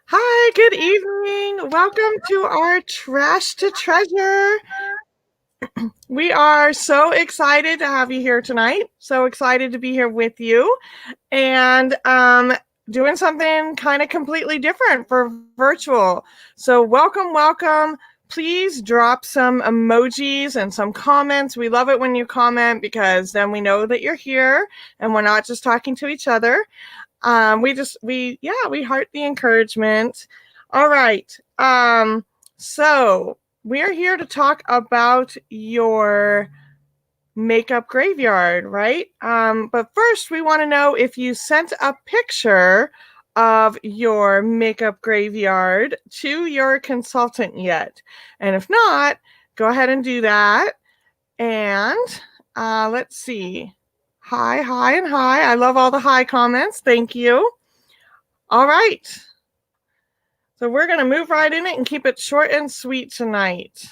Hi, good evening. Welcome to our Trash to Treasure. We are so excited to have you here tonight. So excited to be here with you and doing something kind of completely different for virtual. So, welcome. Please drop some emojis and some comments. We love it when you comment because then we know that you're here and we're not just talking to each other. We heart the encouragement. All right. So we are here to talk about your makeup graveyard, right? But first we want to know if you sent a picture of your makeup graveyard to your consultant yet. And if not, go ahead and do that. And let's see. Hi, and hi. I love all the hi comments. Thank you. All right. So we're going to move right in it and keep it short and sweet tonight.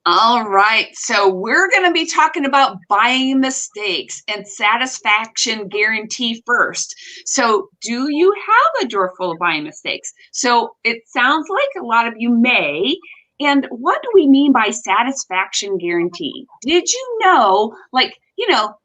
All right, so we're going to be talking about buying mistakes and satisfaction guarantee first. So, do you have a drawer full of buying mistakes? So, it sounds like a lot of you may. And what do we mean by satisfaction guarantee? Did you know,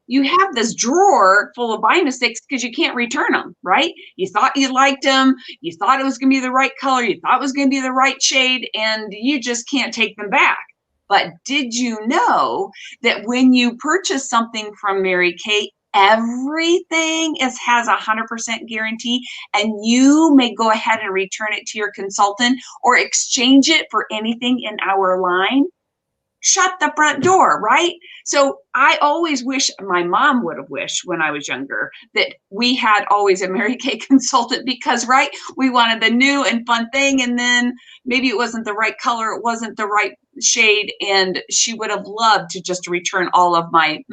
you have this drawer full of buying mistakes because you can't return them, right? You thought you liked them, you thought it was going to be the right color, you thought it was going to be the right shade, and you just can't take them back. But did you know that when you purchase something from Mary Kay, everything has a 100% guarantee, and you may go ahead and return it to your consultant or exchange it for anything in our line? Shut the front door, right? So I always wish, my mom would have wished when I was younger, that we had always a Mary Kay consultant because, right, we wanted the new and fun thing, and then maybe it wasn't the right color, it wasn't the right shade, and she would have loved to just return all of my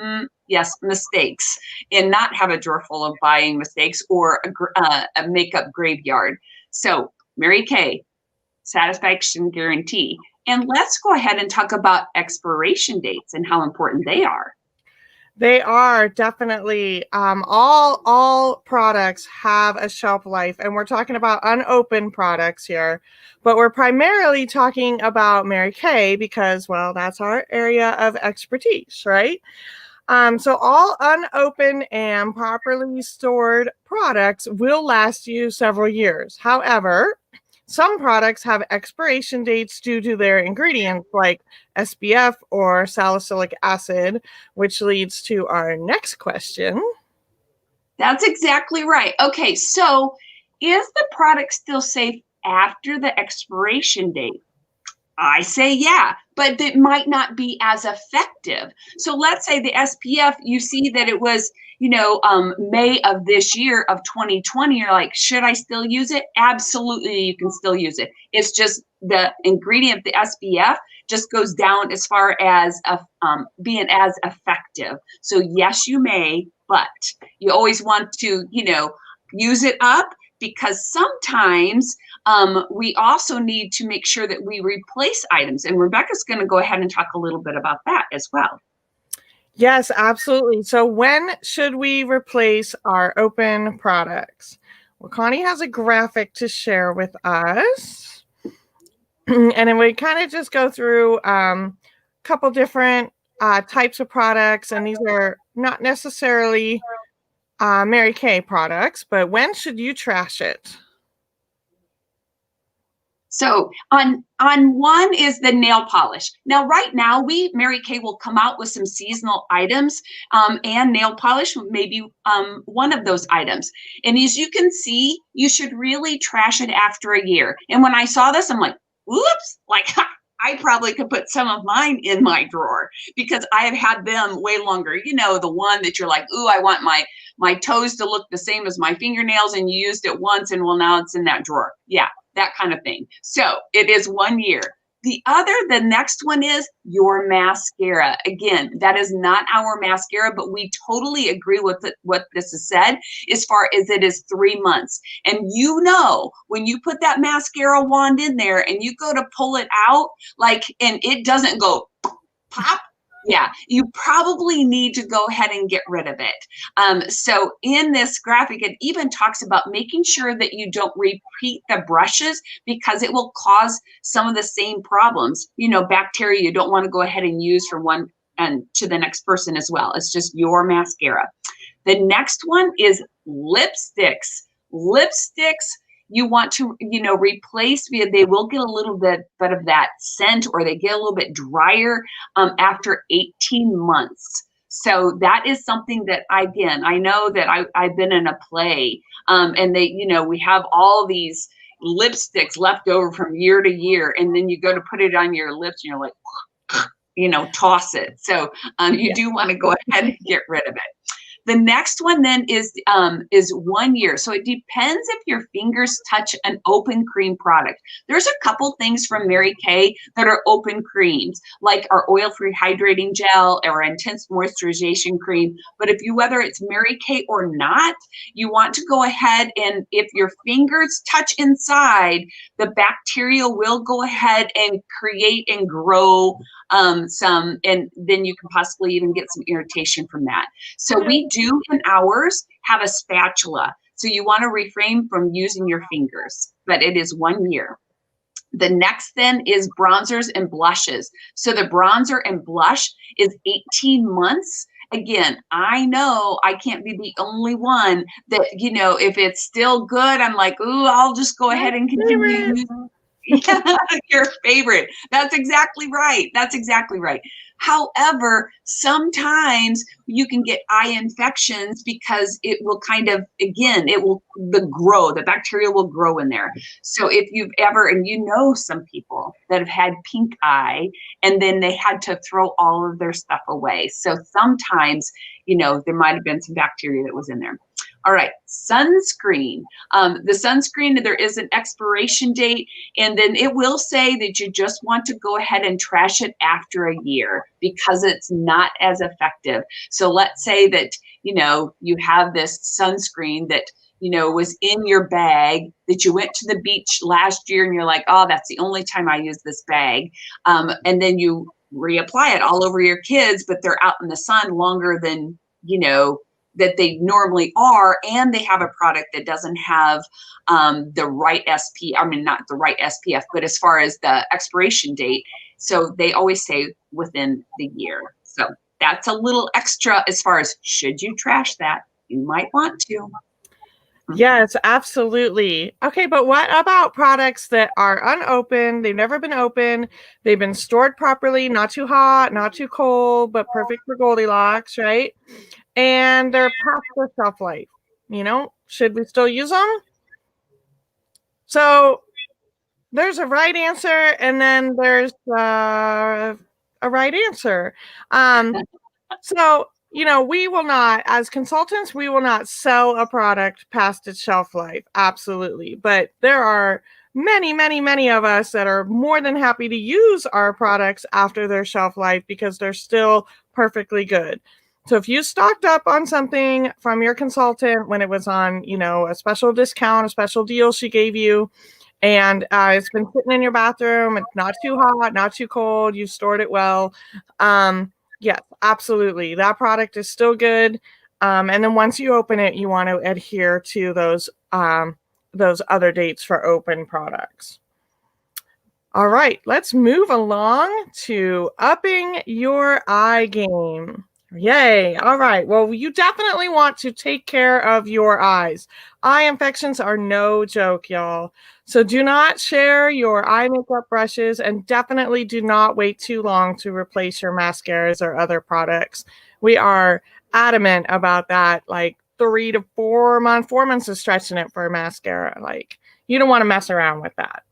mistakes and not have a drawer full of buying mistakes or a makeup graveyard. So Mary Kay, satisfaction guarantee. And let's go ahead and talk about expiration dates and how important they are. They are definitely all products have a shelf life, and we're talking about unopened products here, but we're primarily talking about Mary Kay because, well, that's our area of expertise, right? So all unopened and properly stored products will last you several years. However, some products have expiration dates due to their ingredients like SPF or salicylic acid, which leads to our next question. That's exactly right. Okay, so is the product still safe after the expiration date? I say yeah, but it might not be as effective. So let's say the SPF, you see that it was, May of this year of 2020. You're like, should I still use it? Absolutely, you can still use it. It's just the ingredient of the SPF just goes down as far as being as effective. So yes, you may, but you always want to, use it up, because sometimes we also need to make sure that we replace items. And Rebecca's going to go ahead and talk a little bit about that as well. Yes, absolutely. So when should we replace our open products? Well, Connie has a graphic to share with us. And then we kind of just go through a couple different types of products. And these are not necessarily Mary Kay products, but when should you trash it? So on one is the nail polish. Now, right now, Mary Kay will come out with some seasonal items, and nail polish may be one of those items. And as you can see, you should really trash it after a year. And when I saw this, I'm like, whoops, I probably could put some of mine in my drawer because I have had them way longer. The one that you're like, ooh, I want my toes to look the same as my fingernails, and you used it once, and well, now it's in that drawer. Yeah, that kind of thing. So it is 1 year. The next one is your mascara. Again, that is not our mascara, but we totally agree with what this has said as far as it is 3 months. And when you put that mascara wand in there and you go to pull it out, and it doesn't go pop, Yeah, you probably need to go ahead and get rid of it. So in this graphic, it even talks about making sure that you don't repeat the brushes because it will cause some of the same problems. You know, bacteria you don't want to go ahead and use from one and to the next person as well. It's just your mascara. The next one is lipsticks. Lipsticks, you want to, replace, they will get a little bit of that scent, or they get a little bit drier after 18 months. So that is something that, again, I know that I've been in a play and we have all these lipsticks left over from year to year. And then you go to put it on your lips and you're like, toss it. So you do want to go ahead and get rid of it. The next one then is 1 year. So it depends if your fingers touch an open cream product. There's a couple things from Mary Kay that are open creams, like our oil-free hydrating gel or intense moisturization cream. But whether it's Mary Kay or not, you want to go ahead and if your fingers touch inside, the bacteria will go ahead and create and grow some, and then you can possibly even get some irritation from that. So we do in ours have a spatula. So you want to refrain from using your fingers, but it is 1 year. The next then is bronzers and blushes. So the bronzer and blush is 18 months. Again, I know I can't be the only one that, if it's still good, I'm like, ooh, I'll just go ahead and continue using. Yeah, your favorite. That's exactly right. That's exactly right. However, sometimes you can get eye infections because it will the bacteria will grow in there. So if you've ever, and some people that have had pink eye and then they had to throw all of their stuff away. So sometimes, there might have been some bacteria that was in there. All right, sunscreen. The sunscreen, there is an expiration date, and then it will say that you just want to go ahead and trash it after a year because it's not as effective. So let's say that, you have this sunscreen that, was in your bag, that you went to the beach last year and you're like, oh, that's the only time I use this bag. And then you reapply it all over your kids, but they're out in the sun longer than, that they normally are, and they have a product that doesn't have the right not the right SPF, but as far as the expiration date. So they always say within the year. So that's a little extra as far as should you trash that? You might want to. Yes, absolutely. Okay, but what about products that are unopened? They've never been opened. They've been stored properly, not too hot, not too cold, but perfect for Goldilocks, right? And they're past their shelf life. Should we still use them? So there's a right answer, and then there's a right answer. So, we will not, as consultants, we will not sell a product past its shelf life. Absolutely. But there are many, many, many of us that are more than happy to use our products after their shelf life because they're still perfectly good. So if you stocked up on something from your consultant when it was on, a special discount, a special deal she gave you, and it's been sitting in your bathroom, it's not too hot, not too cold, you stored it well. Yes, absolutely. That product is still good. And then once you open it, you want to adhere to those other dates for open products. All right, let's move along to upping your eye game. Yay. All right. Well, you definitely want to take care of your eyes. Eye infections are no joke, y'all. So do not share your eye makeup brushes, and definitely do not wait too long to replace your mascaras or other products. We are adamant about that, like 3 to 4 months. 4 months is stretching it for a mascara. Like, you don't want to mess around with that.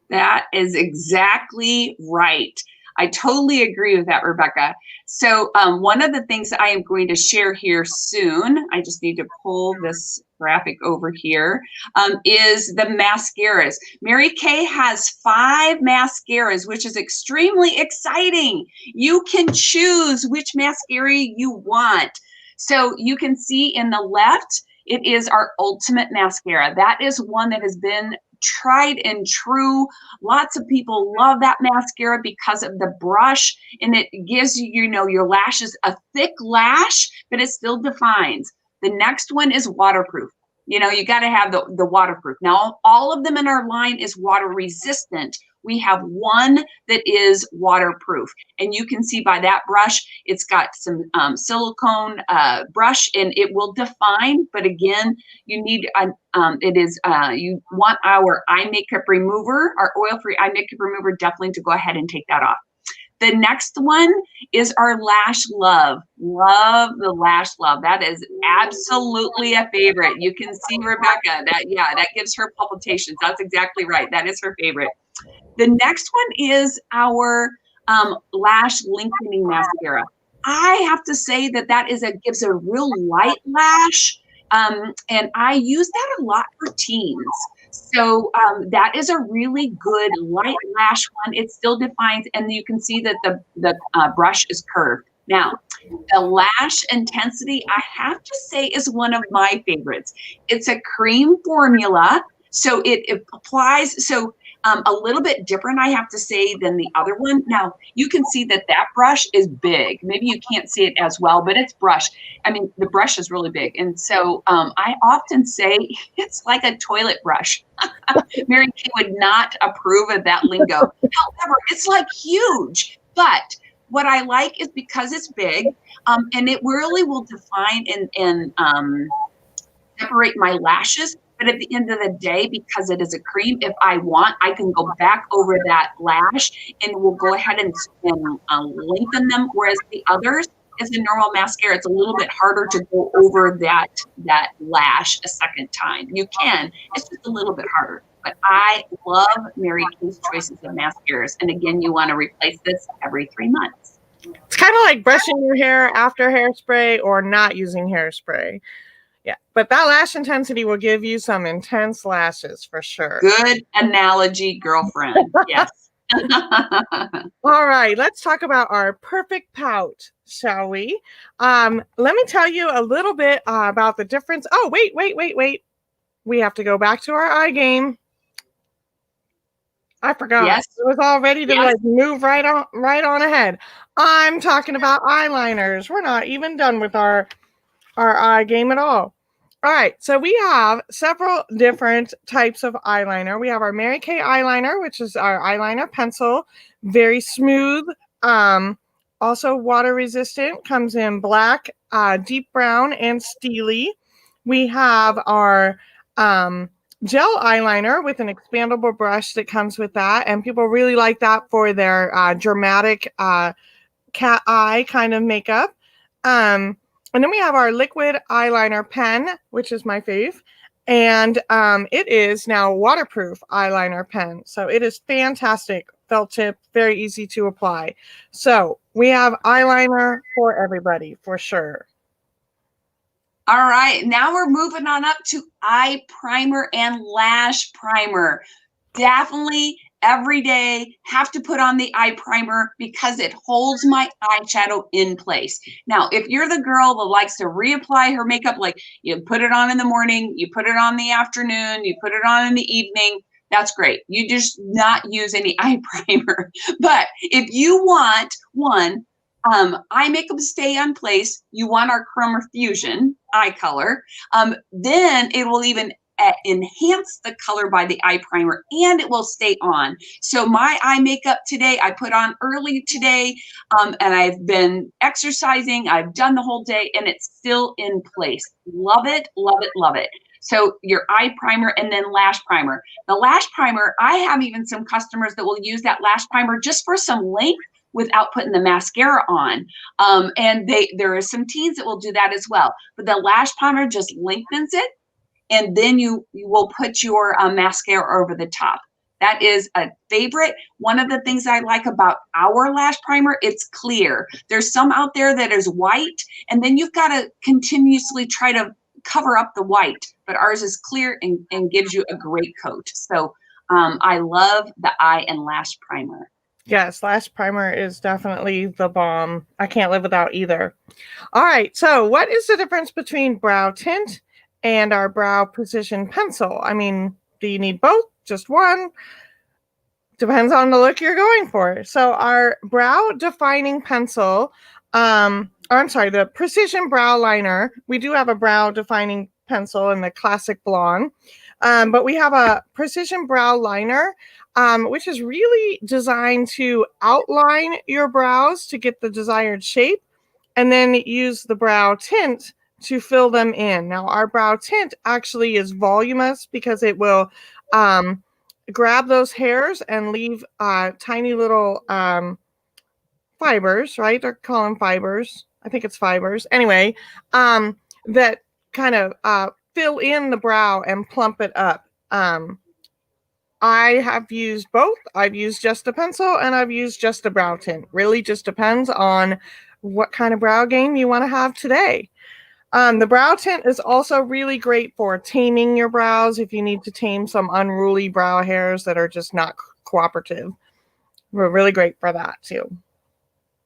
That is exactly right. I totally agree with that, Rebecca. So one of the things that I am going to share here soon, I just need to pull this graphic over here, is the mascaras. Mary Kay has 5 mascaras, which is extremely exciting. You can choose which mascara you want. So you can see in the left, it is our Ultimate Mascara. That is one that has been tried and true. Lots of people love that mascara because of the brush, and it gives you, you know, your lashes a thick lash, but it still defines. The next one is waterproof. You know, you got to have the waterproof. Now, all of them in our line is water resistant. We have one that is waterproof. And you can see by that brush, it's got some silicone brush, and it will define. But again, you need, you want our eye makeup remover, our oil-free eye makeup remover, definitely to go ahead and take that off. The next one is our Lash Love. Love the Lash Love. That is absolutely a favorite. You can see Rebecca, that gives her palpitations. That's exactly right. That is her favorite. The next one is our Lash Lengthening Mascara. I have to say that gives a real light lash, and I use that a lot for teens. So that is a really good light lash one. It still defines, and you can see that the brush is curved. Now, the Lash Intensity, I have to say, is one of my favorites. It's a cream formula, so it applies, so a little bit different, I have to say, than the other one. Now, you can see that brush is big. Maybe you can't see it as well, but it's brush. I mean, the brush is really big. And so I often say it's like a toilet brush. Mary Kay would not approve of that lingo. However, it's like huge. But what I like is because it's big, and it really will define and separate my lashes. But at the end of the day, because it is a cream, if I want, I can go back over that lash and we'll go ahead and lengthen them. Whereas the others is a normal mascara. It's a little bit harder to go over that lash a second time. You can, it's just a little bit harder. But I love Mary Kay's choices of mascaras. And again, you want to replace this every 3 months. It's kind of like brushing your hair after hairspray or not using hairspray. Yeah, but that Lash Intensity will give you some intense lashes for sure. Good analogy, girlfriend. Yes. All right, let's talk about our perfect pout, shall we? Let me tell you a little bit about the difference. Oh, wait. We have to go back to our eye game. I forgot. Yes. It was all ready to like move right on ahead. I'm talking about eyeliners. We're not even done with our eye game at all. All right, so we have several different types of eyeliner. We have our Mary Kay eyeliner, which is our eyeliner pencil, very smooth, also water resistant, comes in black, deep brown, and steely. We have our gel eyeliner with an expandable brush that comes with that, and people really like that for their dramatic cat eye kind of makeup. And then we have our liquid eyeliner pen, which is my fave. And it is now waterproof eyeliner pen. So it is fantastic. Felt tip, very easy to apply. So we have eyeliner for everybody, for sure. All right, now we're moving on up to eye primer and lash primer. Definitely every day have to put on the eye primer because it holds my eyeshadow in place. Now, if you're the girl that likes to reapply her makeup, like you put it on in the morning, you put it on in the afternoon, you put it on in the evening, that's great. You just not use any eye primer. But if you want eye makeup to stay on place, you want our Chroma Fusion eye color, then it will even enhance the color by the eye primer, and it will stay on. So my eye makeup today, I put on early today, and I've been exercising. I've done the whole day, and it's still in place. Love it, love it, love it. So your eye primer and then lash primer. The lash primer, I have even some customers that will use that lash primer just for some length without putting the mascara on. And there are some teens that will do that as well. But the lash primer just lengthens it, and then you will put your mascara over the top. That is a favorite. One of the things I like about our lash primer, it's clear. There's some out there that is white, and then you've got to continuously try to cover up the white, but ours is clear and gives you a great coat. So I love the eye and lash primer. Yes, lash primer is definitely the bomb. I can't live without either. All right, so what is the difference between brow tint and our brow precision pencil? I mean, do you need both? just one. Depends on the look you're going for. So our brow defining pencil, the precision brow liner. We do have a brow defining pencil in the classic blonde, but we have a precision brow liner, which is really designed to outline your brows to get the desired shape, and then use the brow tint to fill them in. Now, our brow tint actually is voluminous because it will grab those hairs and leave tiny little fibers, right? They're calling fibers. I think it's fibers. Anyway, that kind of fill in the brow and plump it up. I have used both. I've used just a pencil and I've used just a brow tint. Really just depends on what kind of brow game you want to have today. The brow tint is also really great for taming your brows if you need to tame some unruly brow hairs that are just not cooperative. We're really great for that too.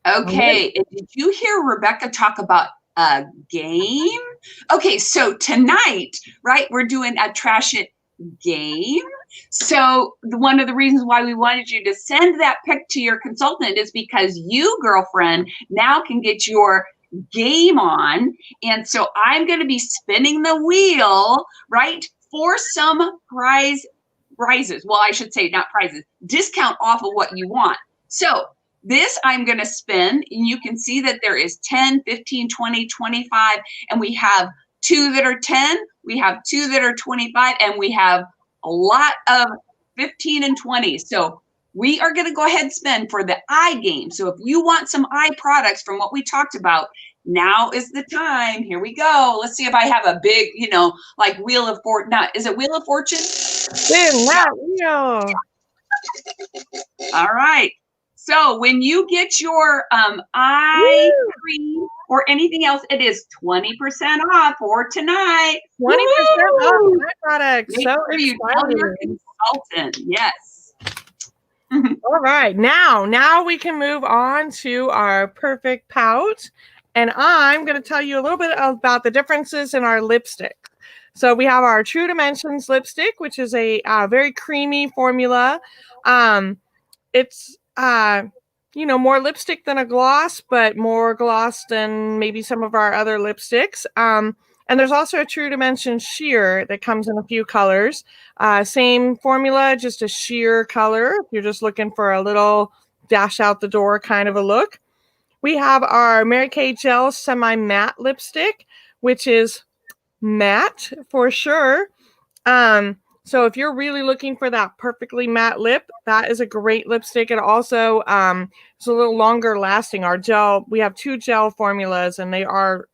Okay, did you hear Rebecca talk about a game? Okay, so tonight, right, we're doing a Trash It game. So one of the reasons why we wanted you to send that pic to your consultant is because you, girlfriend, now can get your game on. And so I'm going to be spinning the wheel, right, for some prizes. Well, I should say not prizes, discount off of what you want. So this I'm going to spin, and you can see that there is 10, 15, 20, 25, and we have 2 that are 10, we have 2 that are 25, and we have a lot of 15 and 20. So we are going to go ahead and spin for the eye game. So if you want some eye products from what we talked about, now is the time. Here we go. Let's see if I have a big, like Wheel of Fortune. No, is it Wheel of Fortune? Spin that wheel. All right. So when you get your eye cream or anything else, it is 20% off for tonight. 20% off my products. Make so sure you tell your consultant. Yes. All right. Now we can move on to our perfect pout. And I'm going to tell you a little bit about the differences in our lipstick. So we have our True Dimensions lipstick, which is a very creamy formula. It's more lipstick than a gloss, but more gloss than maybe some of our other lipsticks. And there's also a True Dimensions sheer that comes in a few colors. Same formula, just a sheer color. If you're just looking for a little dash out the door kind of a look. We have our Mary Kay Gel Semi-Matte Lipstick, which is matte for sure. So if you're really looking for that perfectly matte lip, that is a great lipstick. It also is a little longer lasting. Our gel, we have 2 gel formulas, and they are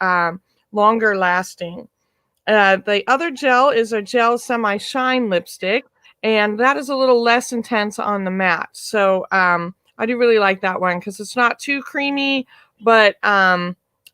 longer lasting. The other gel is a gel semi-shine lipstick, and that is a little less intense on the matte. So I do really like that one because it's not too creamy, but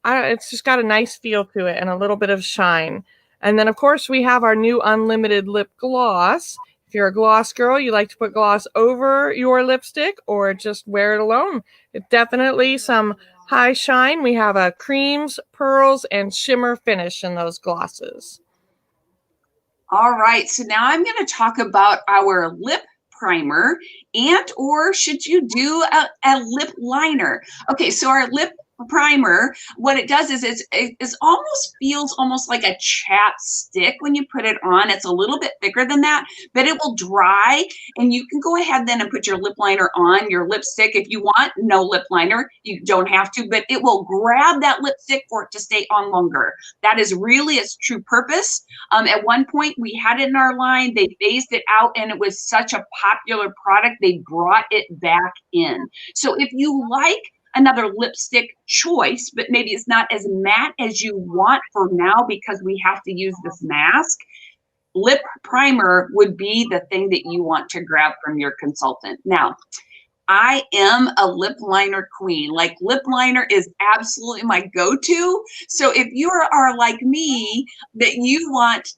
it's just got a nice feel to it and a little bit of shine. And then, of course, we have our new Unlimited Lip Gloss. If you're a gloss girl, you like to put gloss over your lipstick or just wear it alone. It's definitely some high shine. We have a creams, pearls, and shimmer finish in those glosses. All right, so now I'm going to talk about our lip primer, or should you do a lip liner? Okay, so our lip primer, what it does is it almost feels almost like a chapstick when you put it on. It's a little bit thicker than that, but it will dry, and you can go ahead then and put your lip liner on your lipstick if you want. No lip liner, you don't have to, but it will grab that lipstick for it to stay on longer. That is really its true purpose. At one point we had it in our line, they phased it out, and it was such a popular product, they brought it back in. So if you like another lipstick choice, but maybe it's not as matte as you want for now because we have to use this mask, lip primer would be the thing that you want to grab from your consultant. Now, I am a lip liner queen. Like, lip liner is absolutely my go-to. So if you are like me, that you want,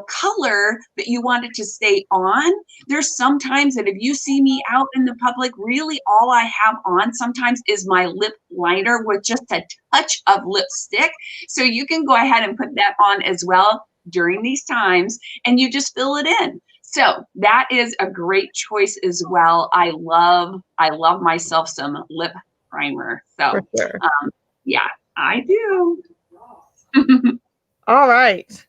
color, but you want it to stay on, there's sometimes that if you see me out in the public, really all I have on sometimes is my lip liner with just a touch of lipstick. So you can go ahead and put that on as well during these times, and you just fill it in. So that is a great choice as well. I love myself some lip primer. For So sure. yeah, I do. All right.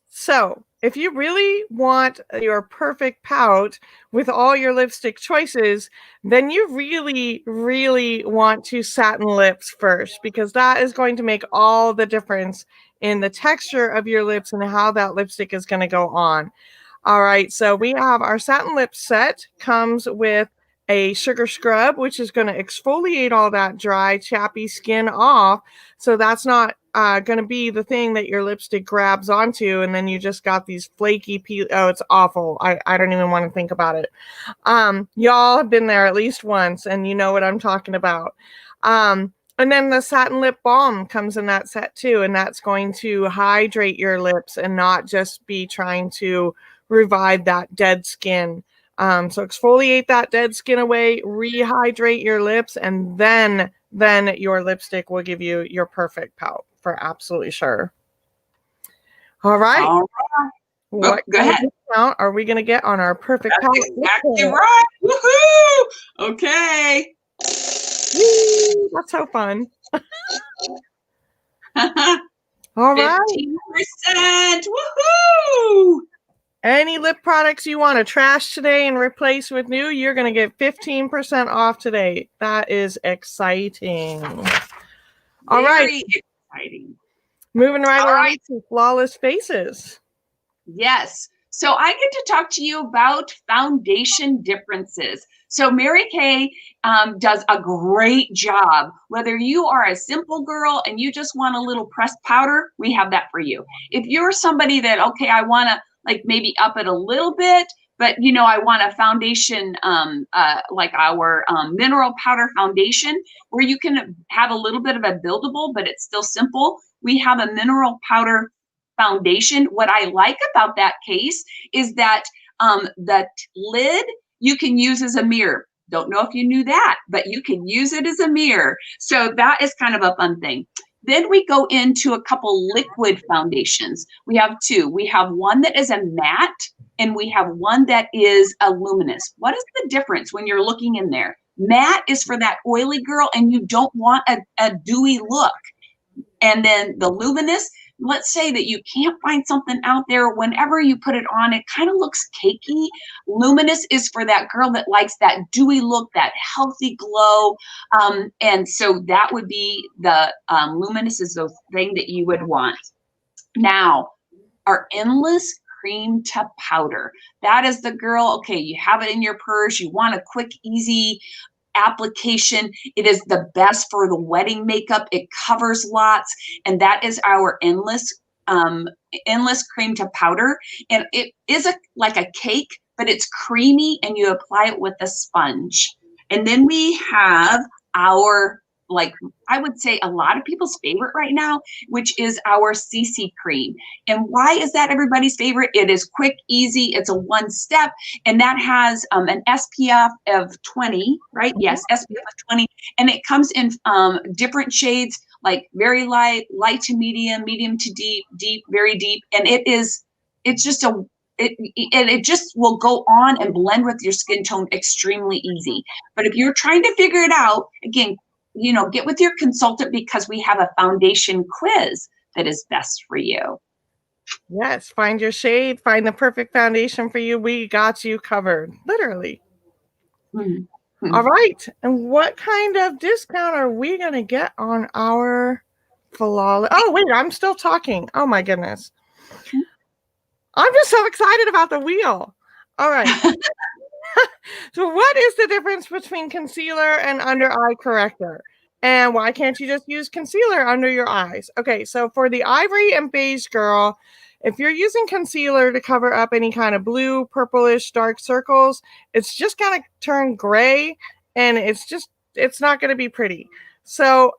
So if you really want your perfect pout with all your lipstick choices, then you really, really want to satin lips first, because that is going to make all the difference in the texture of your lips and how that lipstick is going to go on. All right, so we have our satin lip set, comes with a sugar scrub, which is going to exfoliate all that dry, chappy skin off. So that's not going to be the thing that your lipstick grabs onto, and then you just got these flaky oh, it's awful. I don't even want to think about it. Y'all have been there at least once, and you know what I'm talking about. And then the satin lip balm comes in that set too, and that's going to hydrate your lips and not just be trying to revive that dead skin. So exfoliate that dead skin away, rehydrate your lips, and then your lipstick will give you your perfect pout for absolutely sure. All right. All right. What Go kind ahead. of discount are we going to get on our perfect pout? That's exactly right. Woohoo! Okay. Woo, that's so fun. All right. 15%. Woohoo! Any lip products you want to trash today and replace with new, you're going to get 15% off today. That is exciting. All right. Very exciting. Moving right All along right. to Flawless Faces. Yes. So I get to talk to you about foundation differences. So Mary Kay does a great job. Whether you are a simple girl and you just want a little pressed powder, we have that for you. If you're somebody that, okay, I want to like maybe up it a little bit, but you know, I want a foundation like our mineral powder foundation where you can have a little bit of a buildable, but it's still simple. We have a mineral powder foundation. What I like about that case is that that lid you can use as a mirror. Don't know if you knew that, but you can use it as a mirror. So that is kind of a fun thing. Then we go into a couple liquid foundations. We have two. We have one that is a matte and we have one that is a luminous. What is the difference when you're looking in there? Matte is for that oily girl and you don't want a dewy look. And then the luminous, let's say that you can't find something out there, whenever you put it on, it kind of looks cakey. Luminous is for that girl that likes that dewy look, that healthy glow. And so that would be the luminous is the thing that you would want. Now, our endless cream to powder. That is the girl, okay, you have it in your purse, you want a quick, easy application. It is the best for the wedding makeup. It covers lots, and that is our endless cream to powder. And it is like a cake, but it's creamy, and you apply it with a sponge. And then we have our, like I would say a lot of people's favorite right now, which is our CC cream. And why is that everybody's favorite? It is quick, easy, it's a one step, and that has an SPF of 20, right? Yes, SPF of 20, and it comes in different shades, like very light, light to medium, medium to deep, deep, very deep, and it's just it just will go on and blend with your skin tone extremely easy. But if you're trying to figure it out, again, you know, get with your consultant because we have a foundation quiz that is best for you. Yes, find your shade, find the perfect foundation for you. We got you covered, literally. Mm-hmm. All right. And what kind of discount are we going to get on our flawless? Oh, wait, I'm still talking. Oh, my goodness. I'm just so excited about the wheel. All right. So what is the difference between concealer and under eye corrector? And why can't you just use concealer under your eyes? Okay, so for the ivory and beige girl, if you're using concealer to cover up any kind of blue, purplish, dark circles, it's just going to turn gray and it's not going to be pretty. So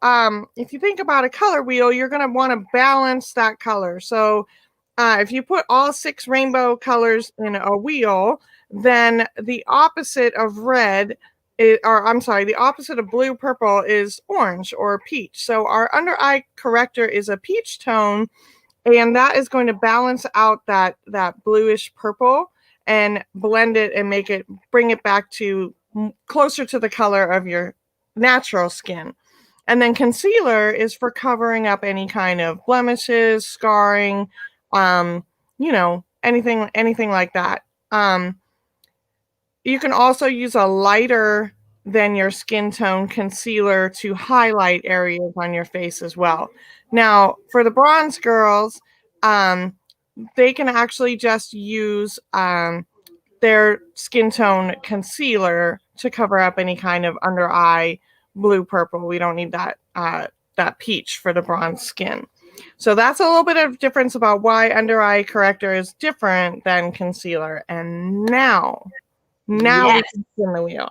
if you think about a color wheel, you're going to want to balance that color. So if you put all 6 rainbow colors in a wheel, then the opposite of red the opposite of blue purple is orange or peach. So our under eye corrector is a peach tone, And that is going to balance out that bluish purple and blend it and bring it back to closer to the color of your natural skin. And then concealer is for covering up any kind of blemishes, scarring, anything like that. You can also use a lighter than your skin tone concealer to highlight areas on your face as well. Now, for the bronze girls, they can actually just use their skin tone concealer to cover up any kind of under eye blue purple. We don't need that peach for the bronze skin. So that's a little bit of difference about why under eye corrector is different than concealer. And now Yes. we can spin the wheel.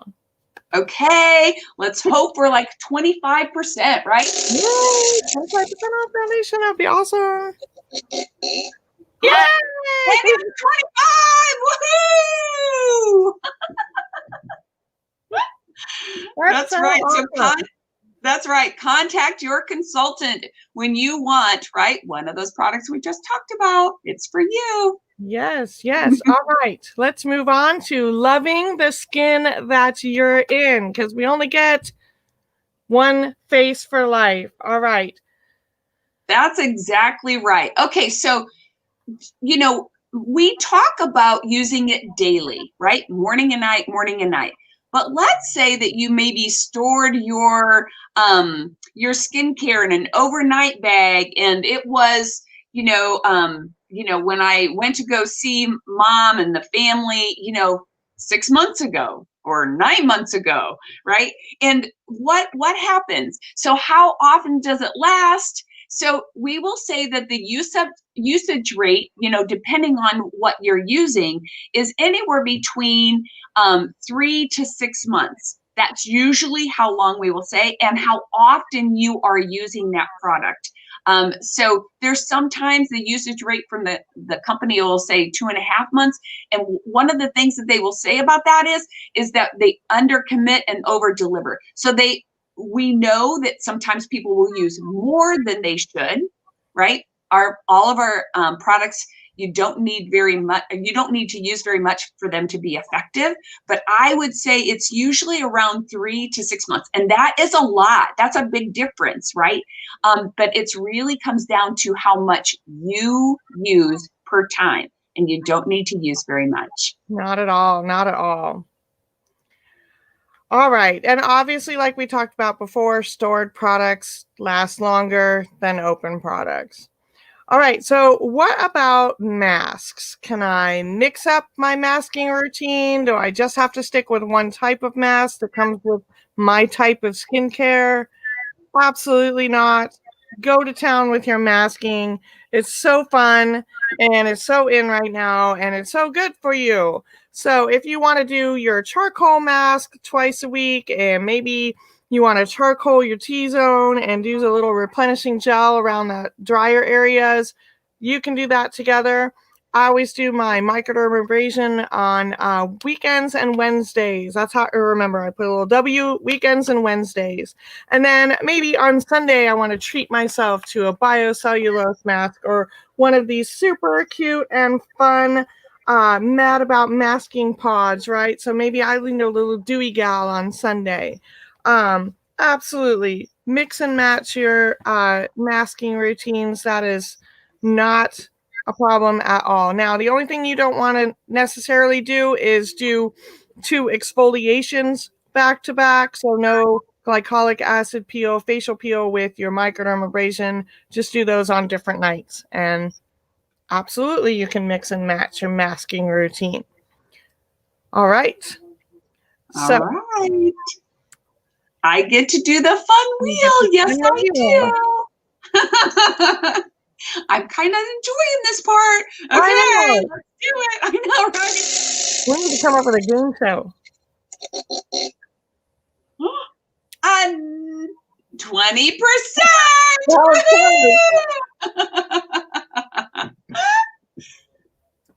Okay, let's hope we're like 25%, right? Yay! 25% off foundation. That'd be awesome. Yay! And it's 25! Woohoo! That's right. Awesome. So that's right. Contact your consultant when you want, right? One of those products we just talked about. It's for you. Yes. All right. Let's move on to loving the skin that you're in, because we only get one face for life. All right. That's exactly right. Okay. So, we talk about using it daily, right? Morning and night, morning and night. But let's say that you maybe stored your skincare in an overnight bag, and it was, when I went to go see mom and the family, 6 months ago or 9 months ago, right? And what happens? So how often does it last? So we will say that the usage rate, depending on what you're using, is anywhere between 3 to 6 months. That's usually how long we will say, and how often you are using that product. So there's sometimes the usage rate from the company will say 2.5 months. And one of the things that they will say about that is that they undercommit and over deliver. So we know that sometimes people will use more than they should, right? All of our products, you don't need very much. You don't need to use very much for them to be effective. But I would say it's usually around 3 to 6 months, and that is a lot. That's a big difference, right? But it's really comes down to how much you use per time, and you don't need to use very much. Not at all. Not at all. All right. And obviously, like we talked about before, stored products last longer than open products. All right. So what about masks? Can I mix up my masking routine? Do I just have to stick with one type of mask that comes with my type of skincare? Absolutely not. Go to town with your masking. It's so fun and it's so in right now and it's so good for you. So if you want to do your charcoal mask twice a week, and maybe you want to charcoal your T-zone and use a little replenishing gel around the drier areas, you can do that together. I always do my microdermabrasion on weekends and Wednesdays. That's how I remember. I put a little W, weekends and Wednesdays. And then maybe on Sunday, I want to treat myself to a biocellulose mask or one of these super cute and fun Mad About Masking pods, right? So maybe I need a little dewy gal on Sunday. Absolutely. Mix and match your masking routines. That is not a problem at all. Now, the only thing you don't want to necessarily do is do 2 exfoliations back to back. So no glycolic acid peel, facial peel with your microdermabrasion. Just do those on different nights. And absolutely, you can mix and match your masking routine. All right. All right. I get to do the fun wheel. Yes, I do. I'm kind of enjoying this part. Okay, let's do it. I know, right? We need to come up with a game show. 20%.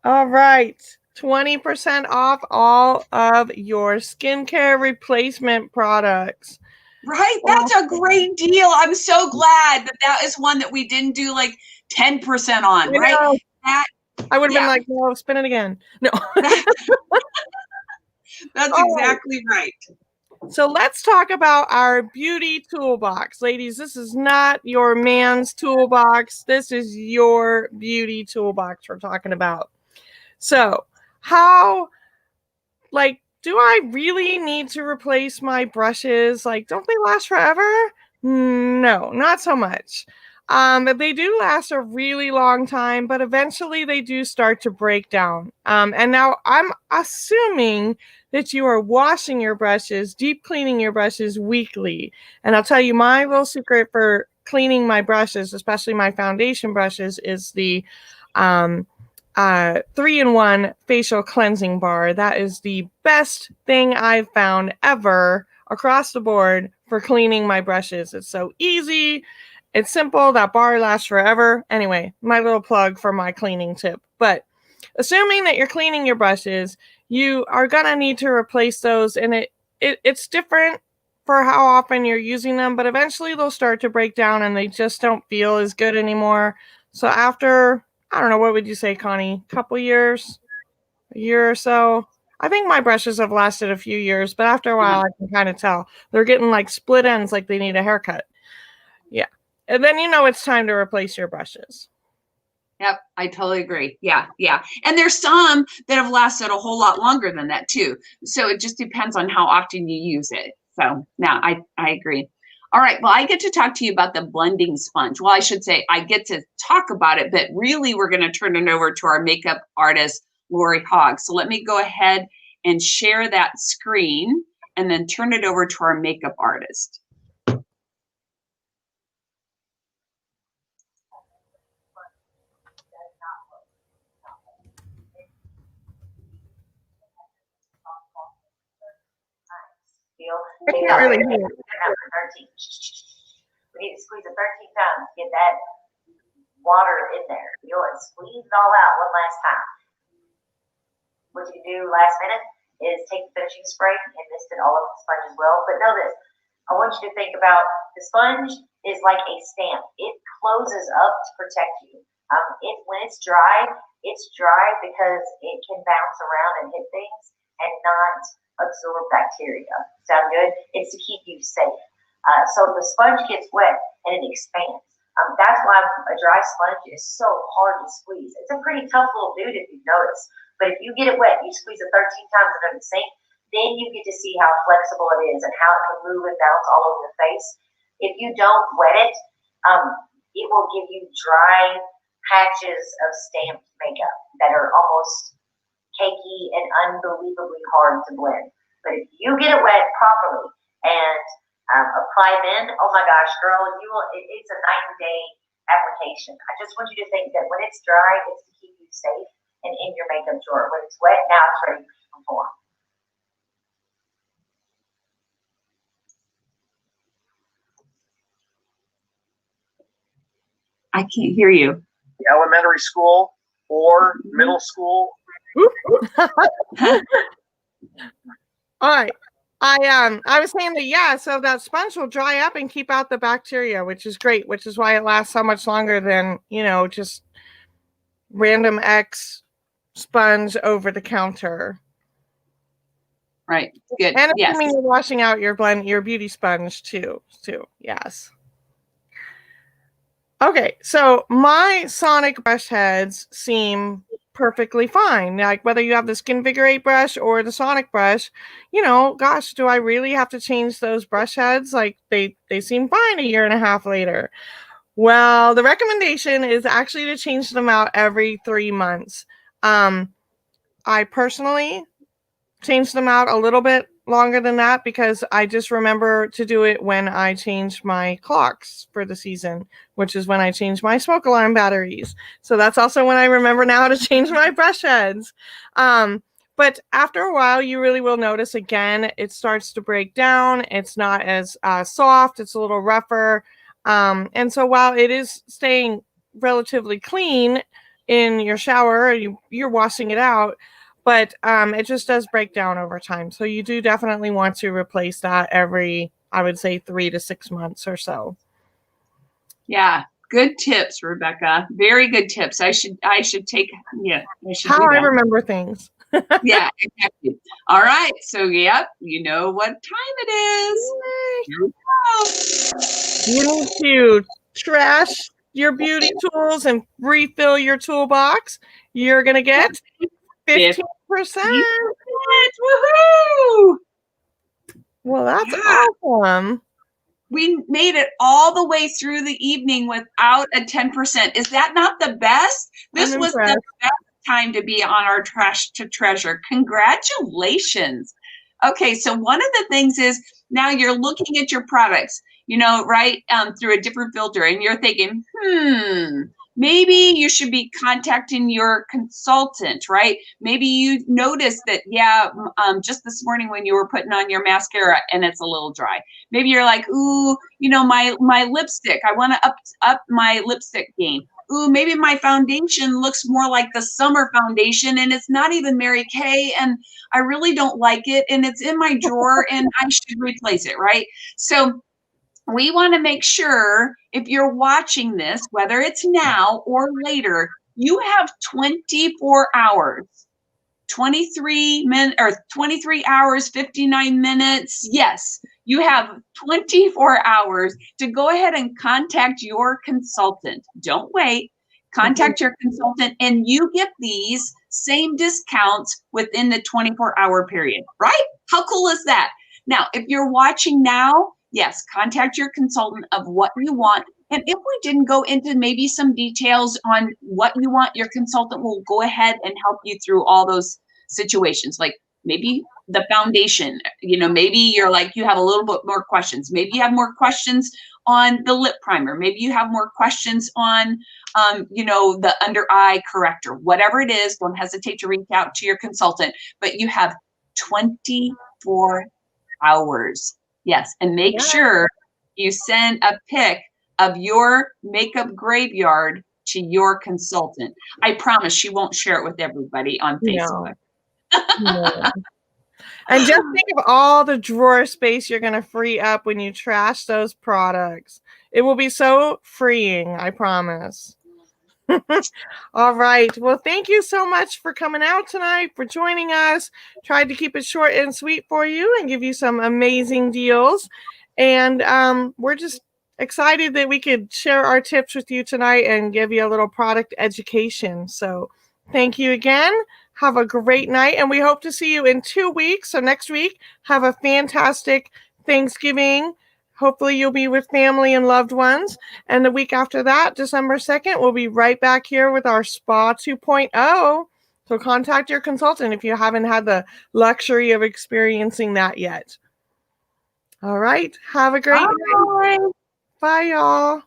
All right. 20% off all of your skincare replacement products. Right? That's a great deal. I'm so glad that is one that we didn't do like 10% on, You right? know, That, I would have been yeah, like, no, spin it again. No. that's All right. exactly right. So let's talk about our beauty toolbox. Ladies, this is not your man's toolbox. This is your beauty toolbox we're talking about. So, how, like, do I really need to replace my brushes? Like, don't they last forever? No, not so much. But they do last a really long time, but eventually they do start to break down. And now I'm assuming that you are washing your brushes, deep cleaning your brushes weekly. And I'll tell you my little secret for cleaning my brushes, especially my foundation brushes, is the um, 3-in-1 facial cleansing bar. That is the best thing I've found ever across the board for cleaning my brushes. It's so easy. It's simple. That bar lasts forever. Anyway, my little plug for my cleaning tip. But assuming that you're cleaning your brushes, you are gonna need to replace those, and it's different for how often you're using them, but eventually they'll start to break down and they just don't feel as good anymore. So after, I don't know, what would you say, Connie? Couple years, a year or so? I think my brushes have lasted a few years, but after a while I can kind of tell they're getting like split ends, like they need a haircut. Yeah. And then you know it's time to replace your brushes. Yep, I totally agree. Yeah, yeah. And there's some that have lasted a whole lot longer than that too. So it just depends on how often you use it. So now I agree. All right, well, I get to talk to you about the blending sponge. Well, I should say I get to talk about it, but really we're going to turn it over to our makeup artist, Lori Hogg. So let me go ahead and share that screen and then turn it over to our makeup artist. I can't really hear. We need to squeeze it 13 times to get that water in there. Feel it, squeeze it all out one last time. What you do last minute is take the finishing spray and mist it all over the sponge as well. But know this, I want you to think about the sponge is like a stamp. It closes up to protect you. When it's dry because it can bounce around and hit things and not absorb bacteria. Sound good? It's to keep you safe. So the sponge gets wet and it expands. That's why a dry sponge is so hard to squeeze. It's a pretty tough little dude if you've noticed. But if you get it wet, you squeeze it 13 times under the sink, then you get to see how flexible it is and how it can move and bounce all over the face. If you don't wet it, it will give you dry patches of stamped makeup that are almost cakey and unbelievably hard to blend. But if you get it wet properly and apply then, oh my gosh, girl, it's a night and day application. I just want you to think that when it's dry, it's to keep you safe and in your makeup drawer. When it's wet, now it's ready to perform. I can't hear you. Elementary school or middle school. All right. I was saying that, yeah, so that sponge will dry up and keep out the bacteria, which is great, which is why it lasts so much longer than, just random X sponge over the counter. Right. Good. And yes. assuming you're washing out your beauty sponge too. Yes. Okay, so my sonic brush heads seem perfectly fine. Like whether you have the Skin Figure 8 brush or the sonic brush, gosh, do I really have to change those brush heads? Like they seem fine a year and a half later. Well, the recommendation is actually to change them out every 3 months. I personally change them out a little bit longer than that because I just remember to do it when I change my clocks for the season, which is when I change my smoke alarm batteries. So that's also when I remember now to change my brush heads. But after a while, you really will notice again, it starts to break down. It's not as soft. It's a little rougher. And so while it is staying relatively clean in your shower, you're washing it out, but it just does break down over time. So you do definitely want to replace that every, I would say, 3 to 6 months or so. Yeah. Good tips, Rebecca. Very good tips. I should take, yeah, I should How do I that. remember things. Yeah, exactly. All right. So, yep, you know what time it is. Here we go. You need to trash your beauty tools and refill your toolbox. You're going to get 15%. Woohoo! Well, that's Yeah. awesome. We made it all the way through the evening without a 10%. Is that not the best? This I'm was the impressed. best time to be on our Trash to Treasure. Congratulations. Okay, so one of the things is now you're looking at your products, you know, right, through a different filter, and you're thinking, maybe you should be contacting your consultant, right? Maybe you noticed that, yeah, just this morning when you were putting on your mascara and it's a little dry. Maybe you're like, ooh, you know, my lipstick, I want to up my lipstick game. Ooh, maybe my foundation looks more like the summer foundation and it's not even Mary Kay and I really don't like it and it's in my drawer and I should replace it, right? So we want to make sure if you're watching this, whether it's now or later, you have 24 hours. 23 hours, 59 minutes. Yes, you have 24 hours to go ahead and contact your consultant. Don't wait. Contact your consultant and you get these same discounts within the 24-hour period, right? How cool is that? Now, if you're watching now, yes, contact your consultant of what you want. And if we didn't go into maybe some details on what you want, your consultant will go ahead and help you through all those situations. Like maybe the foundation, you know, maybe you're like, you have a little bit more questions. Maybe you have more questions on the lip primer. Maybe you have more questions on, you know, the under eye corrector. Whatever it is, don't hesitate to reach out to your consultant. But you have 24 hours. Yes, and make sure you send a pic of your makeup graveyard to your consultant. I promise she won't share it with everybody on Facebook. No. And just think of all the drawer space you're going to free up when you trash those products. It will be so freeing, I promise. All right. Well, thank you so much for coming out tonight, for joining us. Tried to keep it short and sweet for you and give you some amazing deals. And we're just excited that we could share our tips with you tonight and give you a little product education. So thank you again. Have a great night. And we hope to see you in 2 weeks. So next week, have a fantastic Thanksgiving. Hopefully you'll be with family and loved ones. And the week after that, December 2nd, we'll be right back here with our Spa 2.0. So contact your consultant if you haven't had the luxury of experiencing that yet. All right. Have a great night. Bye, y'all.